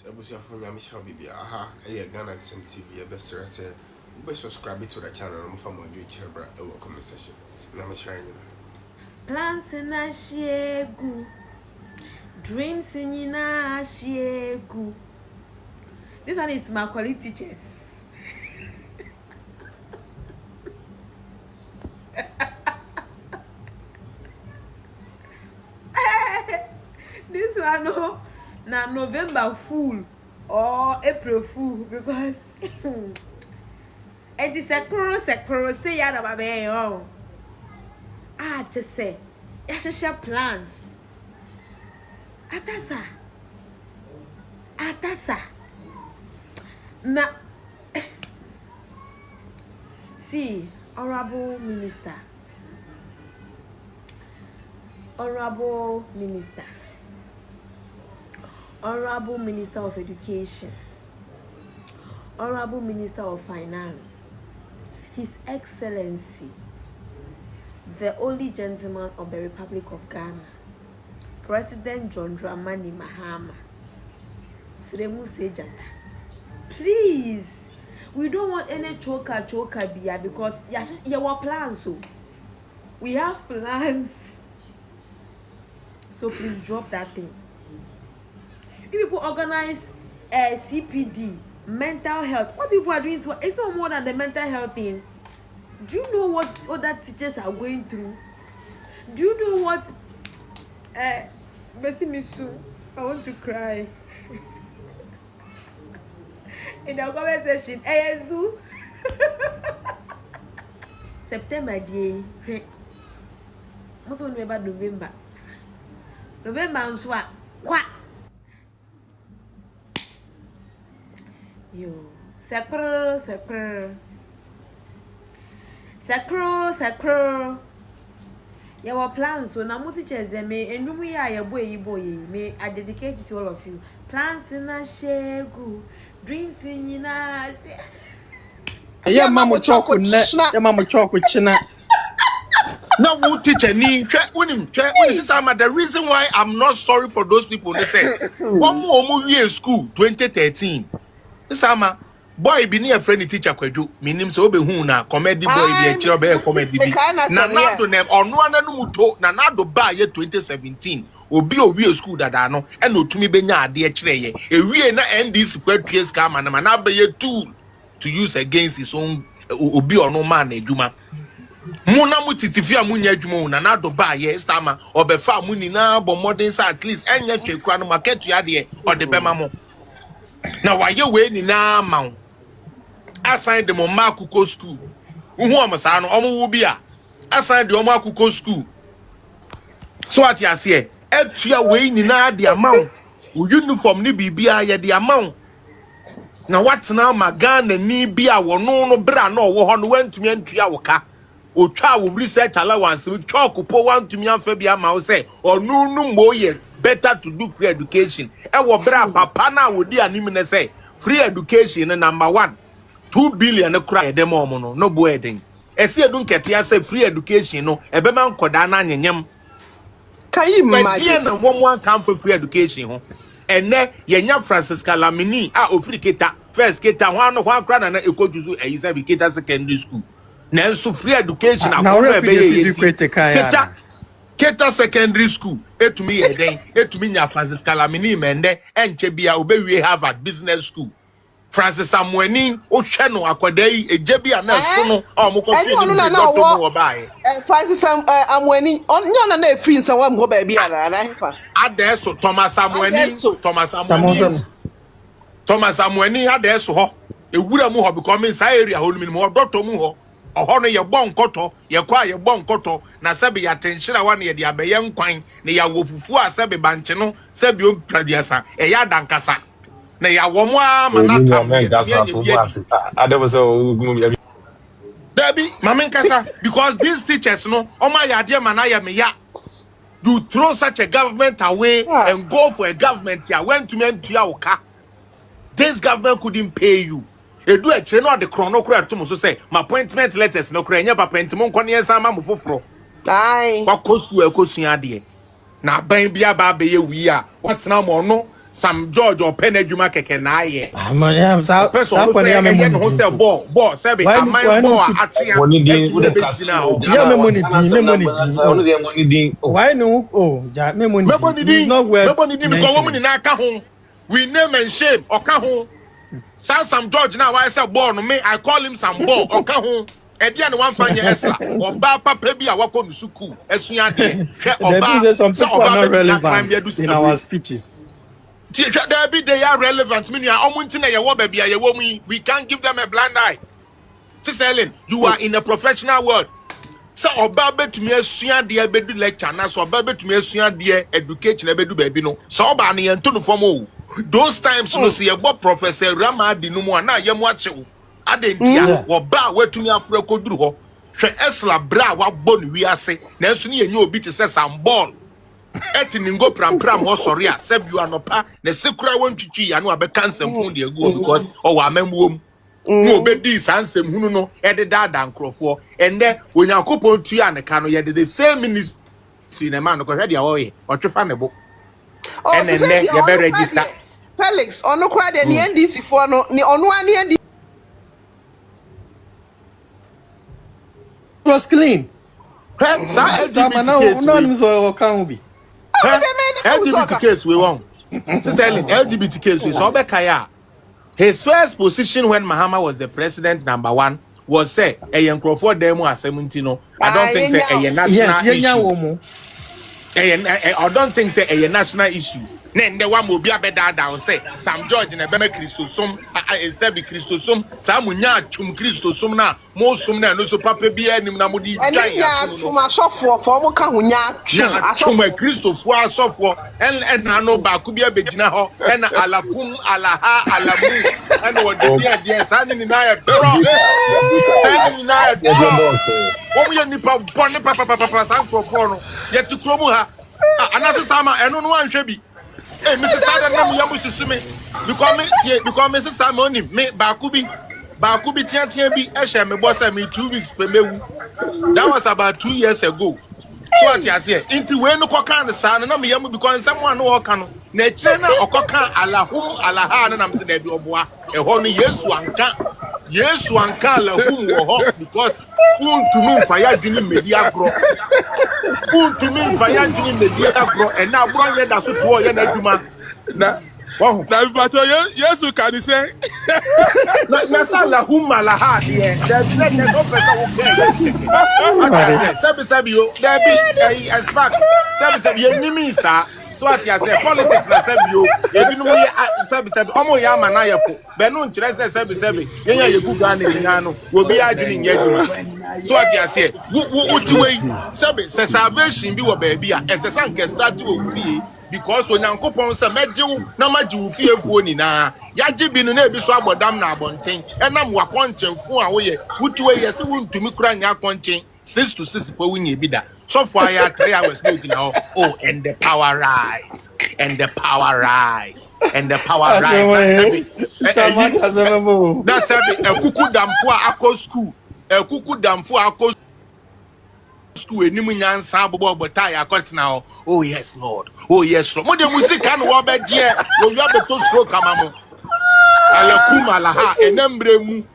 Abusiafo nyame shall be aha Ghana TV best say be subscribe to the channel no for more chebra e comment section nyame share nyina plans na shegu dreams nyina shegu. This one is my quality teachers. This one no na November fool or April fool because it is a pro say ya na babe oh. Just say ya share plans. Atasa. Na see, Honorable Minister of Education, Honorable Minister of Finance, His Excellency, the only gentleman of the Republic of Ghana, President John Dramani Mahama, Sremu Sejata. Please, we don't want any choker beer because you have plans. So we have plans. So please drop that thing. If people organize CPD, mental health, what people are doing to it's no more than the mental health thing. Do you know what other teachers are going through? Do you know what Bessie Misu? I want to cry. In the conversation, Ezu September day. Most of about November. I'm sure. What? Yo, sacro. Your plans so now teachers me and we are boy me I dedicate it to all of you. Plans in a shegu, dreams in na. Yeah, mama chocolate china. No, who teacher ni the reason why I'm not sorry for those people. They say one more movie in school 2013. This summer boy be near friendly teacher kwedu minim so be hu na comedy boy be a chiro be comedy bi na nado nem ono ananu muto na nado ba ye 2017 obi school dada no e na otumi benya ade e kire ye ewie na NDC kwatue ska ma na be ye tool to use against his own obi ono man adwuma mu na mutitifia mu nya adwuma na nado ba ye sama obefa mu ni na bo modern sa at least enya twekura no market ya de o de bema mo na waye we ni na ma assign them on Makuko school. Who am I? Omo Wubia. Assign the Omakuko school. So what you say? Extra way ni na the amount. Uniform ni bibia ya the amount. Now what's now my gun and ni bia no bra no wo ho no went to me antua wo ka. O twa wo research allowance we talk po want to me an bia ma wo say or no mo ye better to do free education. E wo bra papa na wo di anim ne say free education number 1. 2 billion no cry dem omo no boy den ese edun ketia say free education no ebema nkoda na anyanyam kai imagine na wo come for free education ho ene yenya Francisca Lamini ofiri keta first keta ho ano ho akra na ekojuzu eyisa bi keta secondary school na enso free education akọ ebe ye keta secondary school etumi ye den etumi nya Francisca Lamini mende enche bia obewie Harvard business school Francis Amweni o hwe no akwadai ejebia na so no mo ko fi ni doctor mo bae Francis Amweni onyo na efiri nsa wa mo ba bia na hefa adeso Thomas Amweni adeso ho ewura mu ho because sa area ho mi mo doctor mu ho oho no ye bon koto ye kwa ye bon koto na sebe ya tenshira wa na ye de abeye nkwan na ya wofufu a sebe banche no sebe o praduasa e ya dankasa na ya womo ama na tam Debbie mama nkasa because these teachers no oma ya de manaya me ya you throw such a government away and go for a government ya went to me ntua oka this government couldn't pay you edu a kire no de krono kura to mo so say my appointment letters no kura nya papa ntimo nkone yesa ma mo foforo ai wa ko school e ko sua de na ban bia ba be ye wi a what na mo no Sam George or Penny Juma keke na ye. I'm so Person who say who say ball say be am ball actually money din the big now. Yeah, me money din. Only the money din. Why no? Oh, ja, me money din. It's not worth Because woman in aka ho. We name and shame oka ho. Sam George now why say ball no me I call him some ball oka ho. Edia no one fanya esla. Oba papa bi a wako no suku. Esua de. Hwe oba. Some people are not relevant in our speeches. They are relevant. We can't give them a blind eye. Sister Ellen, you are in a professional world. So obabe to me asua de bedu lecture na so obabe to me asua de education bedu baby no. So oba na yento no form o. Those times no see your professor Rama di no mo na yemu achewo. Adentia oba wetumi afro koduru ho. Hwe esla bra wa bo no wi ase. Na enso ne yenye obi te se some ball. Eti ningo pram o sorry a seb you anopa na sekura wontwitwi ya no abeka nsem hu de agu because o wa mamuom no obedi sansem hunu no e de dada nkrofo ende onyankopon tu ya ne ka no ye de the same ministry na man ko hwe de awoye o twefa ne bo ene ye be register Felix ono kwa de ne NDC fo no ni ono an NDC was clean. Sa LGBT LGBT case we won. Sister LGBT case we so bekaya. His first position when Mahama was the president number 1 was say a young Crawford demo asemunti no. I don't think say a national issue. I don't think say a national issue. Then the one will be a better down say Sam George in a Beme Christosum, a Sebi Christosum, Samunya Chum Christosum na, most sum na no so papa be any namudi. And to my shop for Mokahunya, Chum Christopher software, and I know Bakubia Bejina and Alakum, Alaha, Alamu, and what the dear standing in I standing in I what we only papa San Profono, yet to Cromoha, another summer, and no one should be. Hey, Mrs. Sada, because Mrs. Simon, me Bakubi Tiantiabi, Esha, me boss me 2 weeks per mewu. That was about 2 years ago. So what you say? Into when no cocan the son, and I'm young because someone no can. Nature or cocan alahum alahan, and I'm saying that you boy, a honey yes, one can la whom because to me fire doing media grow. To me fire doing media grow, and now brought you that's what you're not na but yes you can say na sala huma la ha there no person sabi yo there be expect sabi yenimi sa so as you say politics na sabi yo ebi no sabi omo ya ma na yefo be no nkire sabi yenya ye guga na nya no obi adwini nya adwuma so as you say wo tiwe sabi salvation bi wo ba bia esesa nke start wo fie because when Yankopon say mejiw na magiw fiefuo ni na yaji bi no na ebi so abodam na abonten enam wakonchemfu a wo ye wutuwe ye se wuntumi kura nya akonchen 6 to 6 po wunye bi da so for ya 3 hours no gina oh and the power rise and the power rise and the power rise that's ekuku damfo akọ school ekuku damfo akọ school enimu nyansa abobo obota ya continue oh yes lord mo de music no wo be die wo yu abeto stroke amamo alakum alaha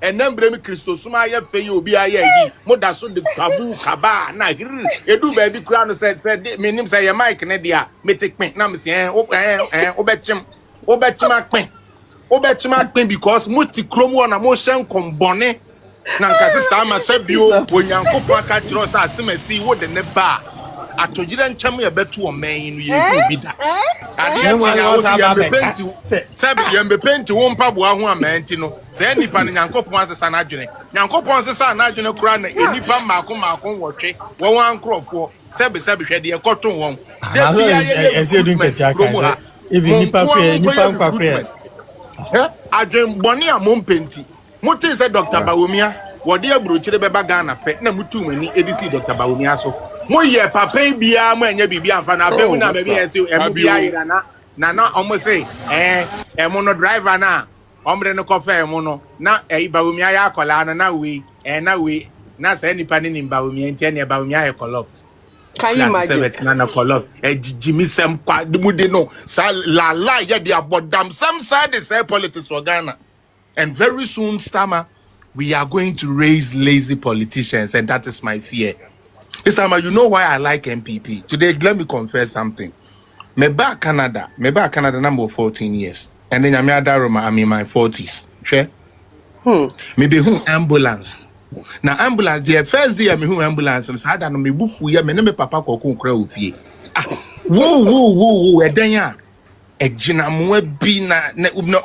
enembremu Christosum aye feyi obi aye yi mo da so de tabu kaba na edu ba bi kura no say menim say ye mic ne dia metikpen na me say obechim akpen because muti krom wona mo hyen kombone na nka sister ama sabio onyankopon aka kiro sa asemasi wo de ne ba atogire ncham ye betu o man no ye bi da ade ya tinya wo ye mbepenti sabi ye mbepenti wo mpaboa ho amanti no se nipa ne nyankopon asesa na adwene nyankopon asesa na adwene kura na enipa maako wotwe wo ankrofo sabi hwede ye koto won de bia ye esedun ketia kan even nipa nkwa adwen boni amompenti muti se Dr. Bawumia wodi abrochire beba Ghana pe na mutu mani edisi Dr. Bawumia so mo ye papa bia mo anya bibia amfa na pe mu na be ese emu bia ira na omo say emu no driver na omre no kofa emu no na Bawumia ya akola na we na se nipa ni Bawumia ntia ne Bawumia e collect Can you class imagine? 7 na call Jimmy Sem kwa de no sa la ya de abodam some side they say politics for Ghana. And very soon, Stammer, we are going to raise lazy politicians, and that is my fear. Stammer, you know why I like MPP? Today, let me confess something. Me back Canada number 14 years. And then I'm in my 40s. Sure? Me be home ambulance. Now ambulance, the first day I'm home ambulance, I don't know me bufu ya me ne me papa kokon kra ofie. Ah, whoa, edenya. Ejina mwa bi na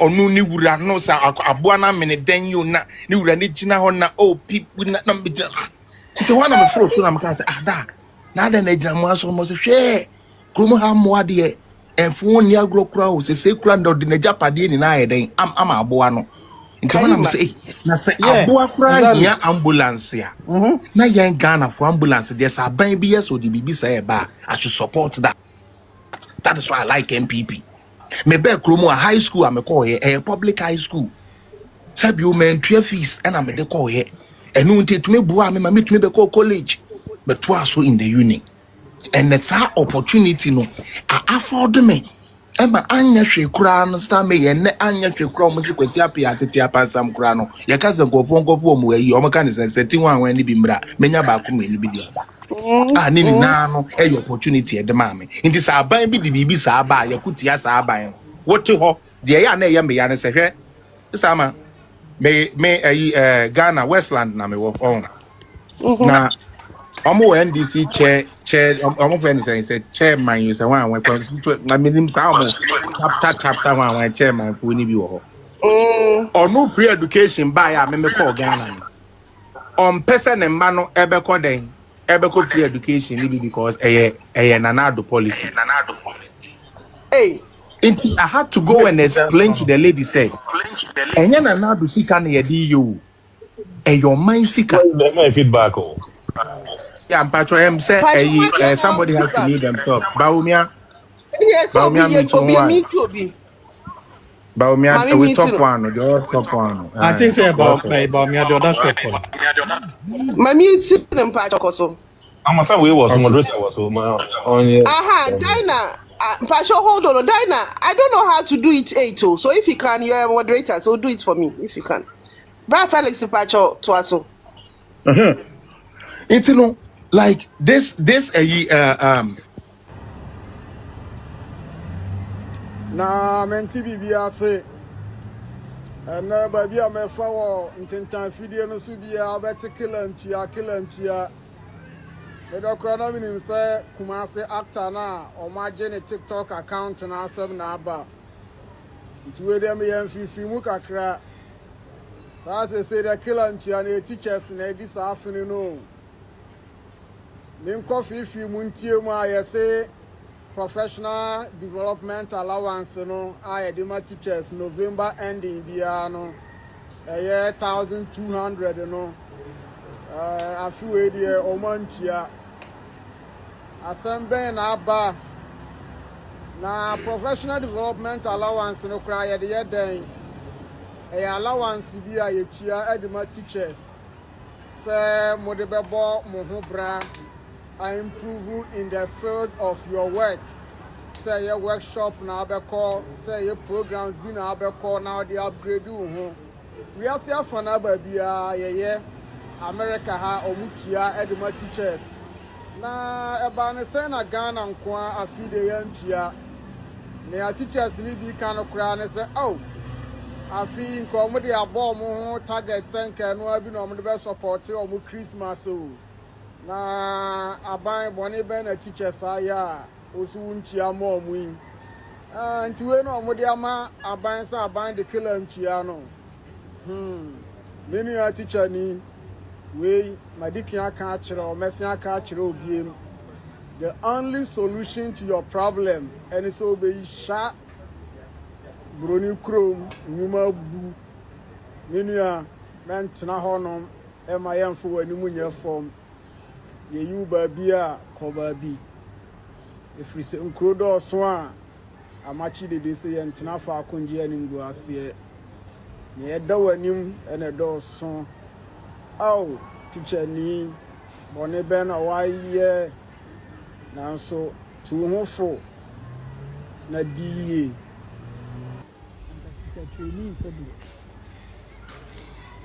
onu ni wura no sa aboa na mene den yo na ni wura ni jina ho na oh people na me nti ho na me fro na me ka say da na da na jina mwa so mo se hwe kromo ha mwa de enfu ni agro kura o se kura ndo de na japade ni na ayeden ama aboa no nti ho Can you na me say imagine? na say Yeah, aboa kura exactly. hia ambulance ya na yen Ghana for ambulance there sa ban bi yes o de bibi say ba I should support that. That is why I like MPP. Me be kromo a high school am call here a public high school sabi o men 12 fees and am de call here enu nti to me bua me ma me to me be call college but to also in the uni and that's our opportunity no I afford me ema anya hwe kura no sta me ye ne anya hwe kura mo se kwasi apia atete apasam kura no ye ka se nkofo mo ayi o mo ka ne senseti ho anwan ni bi mra menya ba ko ni bi dia ni na no e opportunity e de ma me nti sa aban bi di bibi sa ba ya kutia sa aban no wote ho de ya na ye me ya ne se hwe sama me Ghana Westland na me wo on na omo NDC chair omo friend say chairman you say one na minim sa omo chapter one chairman fu ni bi wo ho ono free education ba ya me call Ghana no on person and man no ebeko den ebeko free education ni bi because nanado policy. Hey, Inti I had to go and explain to the lady say enye nanado sika na ye di yo your mind sika. My feedback. Oh. Yeah, Patrick, I'm say Pacho, what you have somebody has to feedback? mute themselves. Yes, Obi, Baumia mute Obi, one. me too, Obi. Baumia Mami, we me top too. one, the all top one. I think say The all about top. me about me the other top one. Mami, too, them Pacho Koso. I'm a son we was Okay. moderator was so my on yeah. Aha, Dinah. Pacho, hold on. Dinah, I don't know how to do it, Ato. So if you can, you're a moderator, so do it for me, if you can. Brad Felix, Pacho, Twaso. It's like this na menti bibia se na ba bia me fa wo ntentan fidie no so bia obeti kilantua me dokra na minim se kumase actor na o maje ne TikTok account na asem na aba ntiwe dem ye mfifi mu kakra sa se de kilantua na teachers na edi sa afini no me nko fifi mu ntie mu ayese professional development allowance no ayedima teachers November ending bia no 1200 no afiwe die omantia assemble na aba na professional development allowance no kra yede den allowance bia yetua edima teachers say modebebo mo ho bra I improve in the field of your work. Say your workshop now be call, say your programs be now be call now they upgrade you. We are see for na babia ye America ha omutia edema teachers. Na eba ne say na Ghana nko afide yantua. Na teachers ni bi kan kra ne say oh afi nko mo de abo mo target senke no abi no mo de be support o mo Christmas o. Na aban bone be na teachers aya osu ntia mo omuin ntiwe no mo de ama aban sa aban de killer ntia no menu ya teacher ni we madiki aka akire o mesin aka akire obiem the only solution to your problem and so be sha broni krom nyuma bu menu ya mentna honom e ma yemfo wani munya form ye yu baabi a ko baabi efiri se nkrodo so a amachi de se ye ntena fa akonje animgu ase ne ye da wanim ene do so teacher ni bone be na wa ye nanso to wo ho fo na die training so be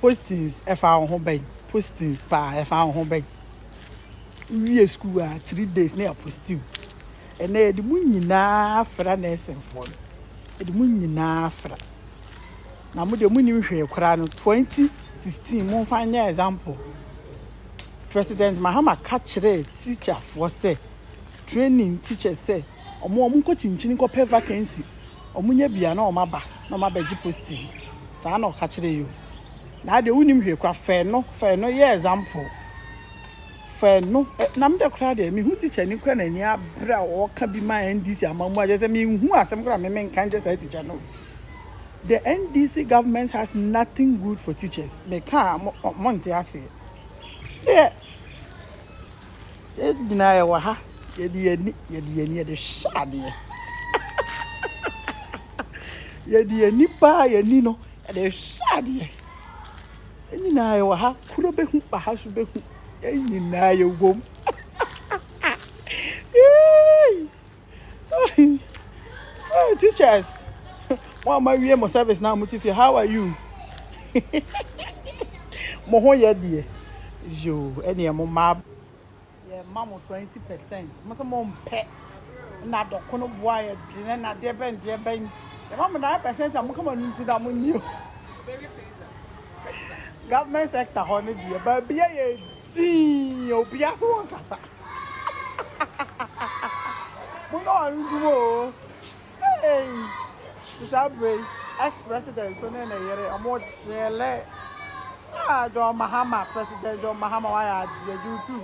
postings efa ho ben postings pa efa ho ben we school 3 days na posting and na de mu nyina afra na esenfo de mu nyina afra na mo de mu nim hwe kora no 2016 mo fa nya example President Mahama kachire teacher for say training teacher say omo ko chinchin ko pay vacancy omo nya bia na omo ba gi posting sa na kachire yo na de unim hwe kwa fe no ye example fe no na me de kra de me hu teacher ni kwa na ni abra o ka bi ma NDC amamu aje say me hu asem kra me kan je say teacher no. The NDC government has nothing good for teachers. They can't monte ase. Yeah. Deny waha. Yedi the shadi. Yedi nipa yedi no. The shadi. Deny waha. Kuno be hu pa hasu be hu. Yedi na ye wom. Oh, teachers. One my we mo service now mutifia. How are you? Mo ho yedi. Yo, any mo ma yeah, mamo 20%. Must mom pet na do kono boy dinner na de ben. The mama 9% am come on into that money. Government sector honey be but be ye see obi aso won kasa. Mo go on do hey. Celebrate ex-president so na yere amo chele. Ah, John Mahama, President John Mahama, why are you too?